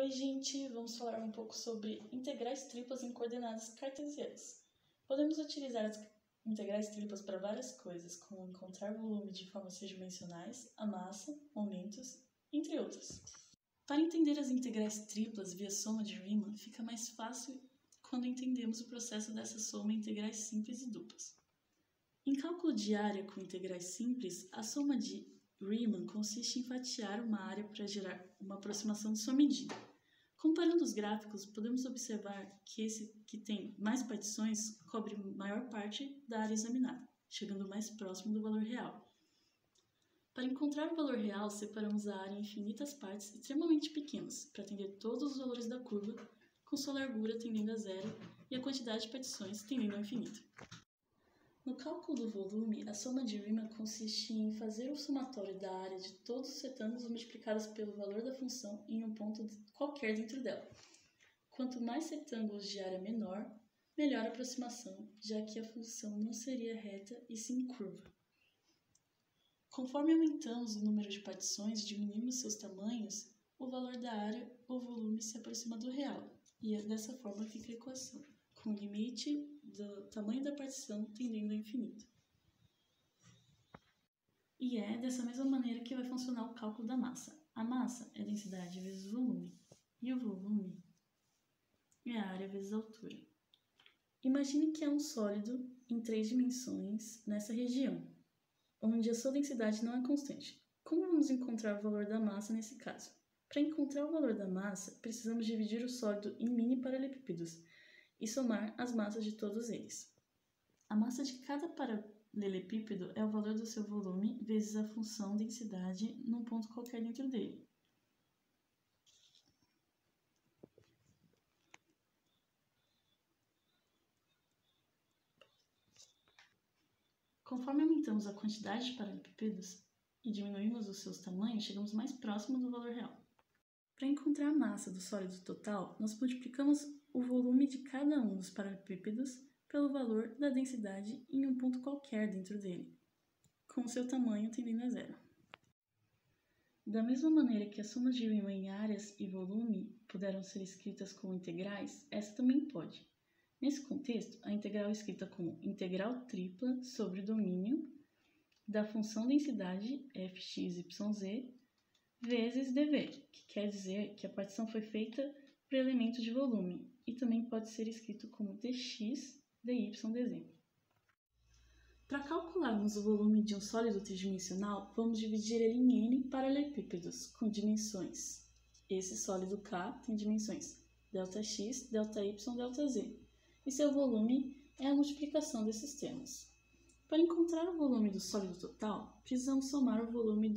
Oi, gente! Vamos falar um pouco sobre integrais triplas em coordenadas cartesianas. Podemos utilizar as integrais triplas para várias coisas, como encontrar volume de formas tridimensionais, a massa, momentos, entre outras. Para entender as integrais triplas via soma de Riemann, fica mais fácil quando entendemos o processo dessa soma em integrais simples e duplas. Em cálculo de área com integrais simples, a soma de Riemann consiste em fatiar uma área para gerar uma aproximação de sua medida. Comparando os gráficos, podemos observar que esse que tem mais partições cobre maior parte da área examinada, chegando mais próximo do valor real. Para encontrar o valor real, separamos a área em infinitas partes extremamente pequenas, para atender todos os valores da curva, com sua largura tendendo a zero e a quantidade de partições tendendo ao infinito. No cálculo do volume, a soma de Riemann consiste em fazer o somatório da área de todos os retângulos multiplicados pelo valor da função em um ponto qualquer dentro dela. Quanto mais retângulos de área menor, melhor a aproximação, já que a função não seria reta e sim curva. Conforme aumentamos o número de partições e diminuímos seus tamanhos, o valor da área ou volume se aproxima do real, e dessa forma fica a equação, com o limite do tamanho da partição tendendo ao infinito. E é dessa mesma maneira que vai funcionar o cálculo da massa. A massa é a densidade vezes o volume, e o volume é a área vezes a altura. Imagine que há um sólido em 3 dimensões nessa região, onde a sua densidade não é constante. Como vamos encontrar o valor da massa nesse caso? Para encontrar o valor da massa, precisamos dividir o sólido em mini paralelepípedos e somar as massas de todos eles. A massa de cada paralelepípedo é o valor do seu volume vezes a função densidade num ponto qualquer dentro dele. Conforme aumentamos a quantidade de paralelepípedos e diminuímos os seus tamanhos, chegamos mais próximo do valor real. Para encontrar a massa do sólido total, nós multiplicamos o volume de cada um dos paralelepípedos pelo valor da densidade em um ponto qualquer dentro dele, com o seu tamanho tendendo a zero. Da mesma maneira que as somas de Riemann em áreas e volume puderam ser escritas como integrais, essa também pode. Nesse contexto, a integral é escrita como integral tripla sobre o domínio da função densidade fxyz vezes dv, que quer dizer que a partição foi feita por elemento de volume, e também pode ser escrito como dx, dy, dz. Para calcularmos o volume de um sólido tridimensional, vamos dividir ele em n paralelepípedos com dimensões. Esse sólido K tem dimensões ΔX, ΔY, ΔZ, e seu volume é a multiplicação desses termos. Para encontrar o volume do sólido total, precisamos somar o volume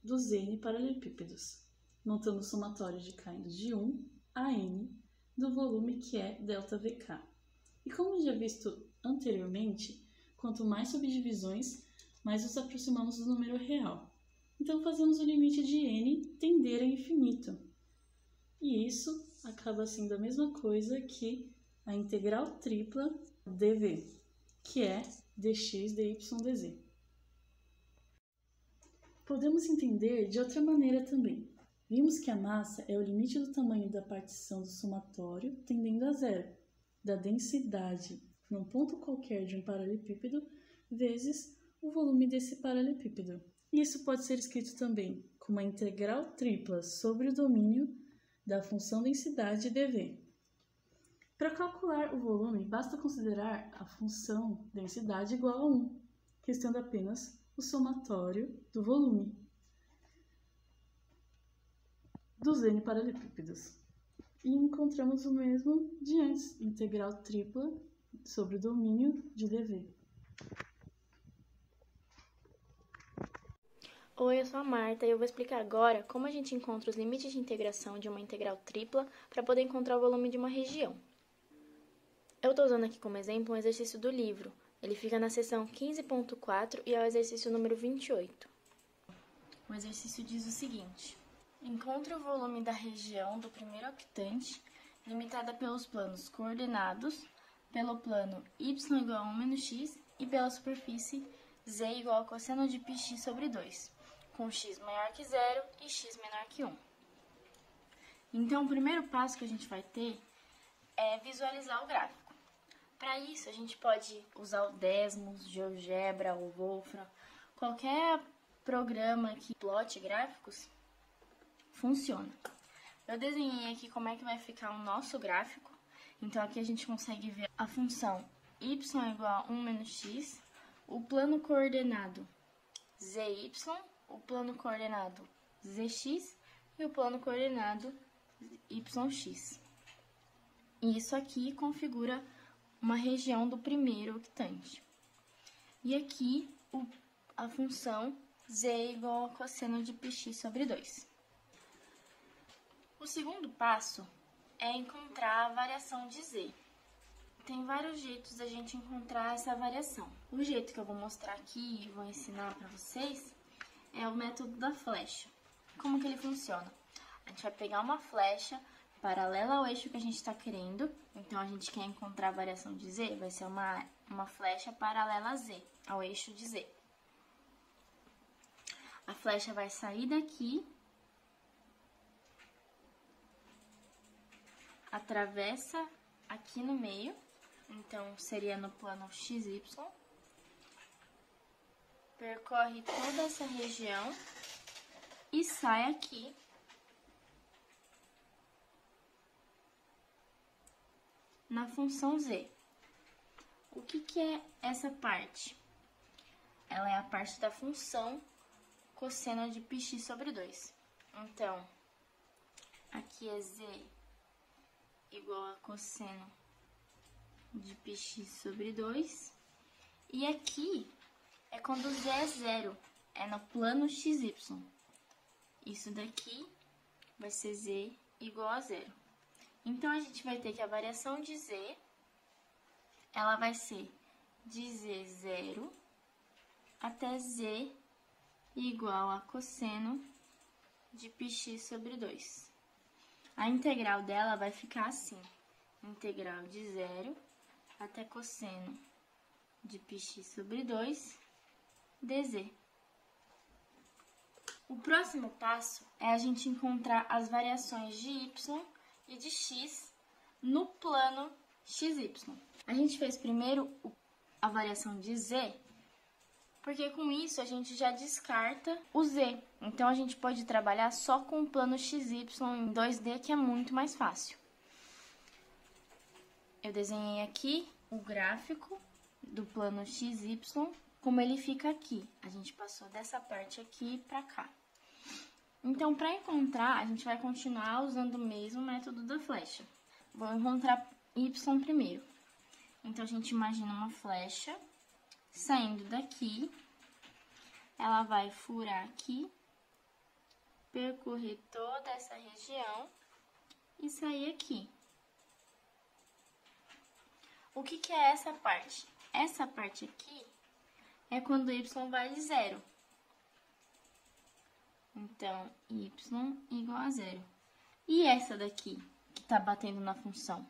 dos n paralelepípedos, montando o somatório de K indo de 1 a n do volume que é ΔVK. E como já visto anteriormente, quanto mais subdivisões, mais nos aproximamos do número real. Então fazemos o limite de n tender ao infinito. E isso acaba sendo a mesma coisa que a integral tripla dv, que é dx, dy, dz. Podemos entender de outra maneira também. Vimos que a massa é o limite do tamanho da partição do somatório tendendo a zero, da densidade num ponto qualquer de um paralelepípedo vezes o volume desse paralelepípedo. Isso pode ser escrito também como a integral tripla sobre o domínio da função densidade dv. Para calcular o volume, basta considerar a função densidade igual a 1, restando apenas o somatório do volume dos n paralelepípedos. E encontramos o mesmo de antes, integral tripla sobre o domínio de dv. Oi, eu sou a Marta e eu vou explicar agora como a gente encontra os limites de integração de uma integral tripla para poder encontrar o volume de uma região. Eu estou usando aqui como exemplo um exercício do livro. Ele fica na seção 15.4 e é o exercício número 28. O exercício diz o seguinte: encontre o volume da região do primeiro octante, limitada pelos planos coordenados, pelo plano y igual a 1 menos x e pela superfície z igual a cosseno de πx sobre 2, com x maior que 0 e x menor que 1. Então, o primeiro passo que a gente vai ter é visualizar o gráfico. Para isso, a gente pode usar o Desmos, GeoGebra ou Wolfram, qualquer programa que plote gráficos funciona. Eu desenhei aqui como é que vai ficar o nosso gráfico. Então, aqui a gente consegue ver a função y igual a 1 menos x, o plano coordenado zy, o plano coordenado zx e o plano coordenado yx. E isso aqui configura uma região do primeiro octante. E aqui a função z igual a cosseno de πx sobre 2. O segundo passo é encontrar a variação de z. Tem vários jeitos da gente encontrar essa variação. O jeito que eu vou mostrar aqui e vou ensinar para vocês é o método da flecha. Como que ele funciona? A gente vai pegar uma flecha paralela ao eixo que a gente está querendo. Então, a gente quer encontrar a variação de z, vai ser uma flecha paralela a z, ao eixo de z. A flecha vai sair daqui, atravessa aqui no meio, então seria no plano XY, percorre toda essa região e sai aqui na função z. O que é essa parte? Ela é a parte da função cosseno de πx sobre 2. Então, aqui é z igual a cosseno de πx sobre 2. E aqui é quando z é zero, é no plano xy. Isso daqui vai ser z igual a zero. Então, a gente vai ter que a variação de z, ela vai ser de z0 até z igual a cosseno de πx sobre 2. A integral dela vai ficar assim, integral de 0 até cosseno de πx sobre 2 dz. O próximo passo é a gente encontrar as variações de y e de x no plano xy. A gente fez primeiro a variação de z, porque com isso a gente já descarta o z. Então, a gente pode trabalhar só com o plano XY em 2D, que é muito mais fácil. Eu desenhei aqui o gráfico do plano XY, como ele fica aqui. A gente passou dessa parte aqui para cá. Então, para encontrar, a gente vai continuar usando o mesmo método da flecha. Vou encontrar y primeiro. Então, a gente imagina uma flecha saindo daqui, ela vai furar aqui, percorrer toda essa região e sair aqui. O que é essa parte? Essa parte aqui é quando y vale zero. Então, y igual a zero. E essa daqui, que está batendo na função?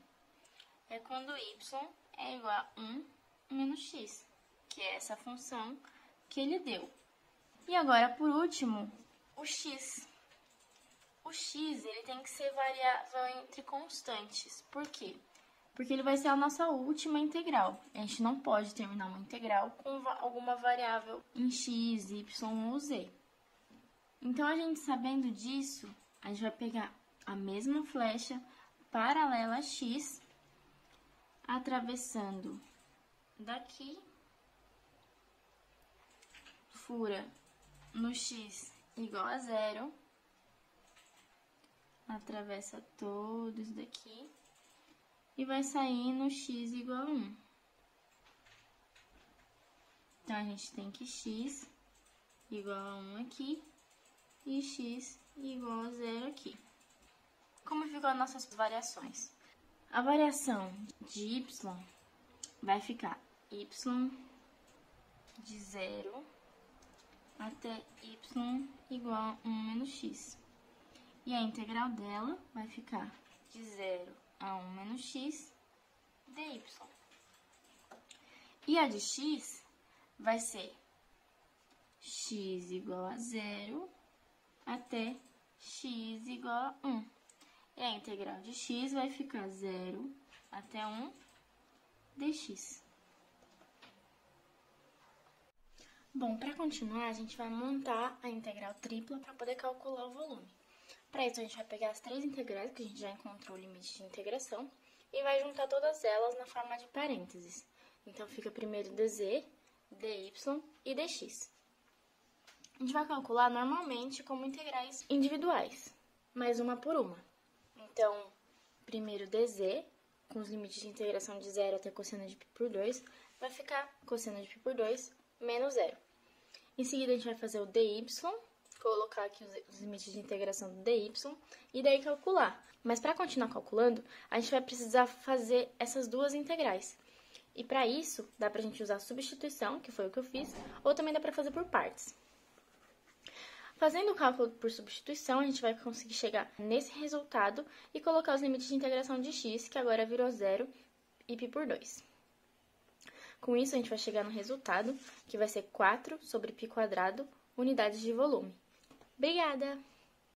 É quando y é igual a 1 menos x, que é essa função que ele deu. E agora, por último, o x. O x, ele tem que ser variável entre constantes. Por quê? Porque ele vai ser a nossa última integral. A gente não pode terminar uma integral com alguma variável em x, y ou z. Então, a gente sabendo disso, a gente vai pegar a mesma flecha paralela a x, atravessando daqui, fura no x igual a zero, atravessa todo isso daqui e vai sair no x igual a 1. Então, a gente tem que x igual a 1 aqui e x igual a 0 aqui. Como ficam as nossas variações? A variação de y vai ficar y de 0 até y igual a 1 menos x. E a integral dela vai ficar de 0 a 1 menos x dy. E a de x vai ser x igual a 0 até x igual a 1. E a integral de x vai ficar 0 até 1 dx. Bom, para continuar, a gente vai montar a integral tripla para poder calcular o volume. Para isso, a gente vai pegar as três integrais, que a gente já encontrou o limite de integração, e vai juntar todas elas na forma de parênteses. Então, fica primeiro dz, dy e dx. A gente vai calcular normalmente como integrais individuais, mas uma por uma. Então, primeiro dz, com os limites de integração de 0 até cosseno de π por 2, vai ficar cosseno de π por 2 menos 0. Em seguida, a gente vai fazer o dy, colocar aqui os limites de integração do dy, e daí calcular. Mas para continuar calculando, a gente vai precisar fazer essas duas integrais. E para isso, dá para a gente usar substituição, que foi o que eu fiz, ou também dá para fazer por partes. Fazendo o cálculo por substituição, a gente vai conseguir chegar nesse resultado e colocar os limites de integração de x, que agora virou 0, e π por 2. Com isso, a gente vai chegar no resultado, que vai ser 4 sobre π², unidades de volume. Obrigada!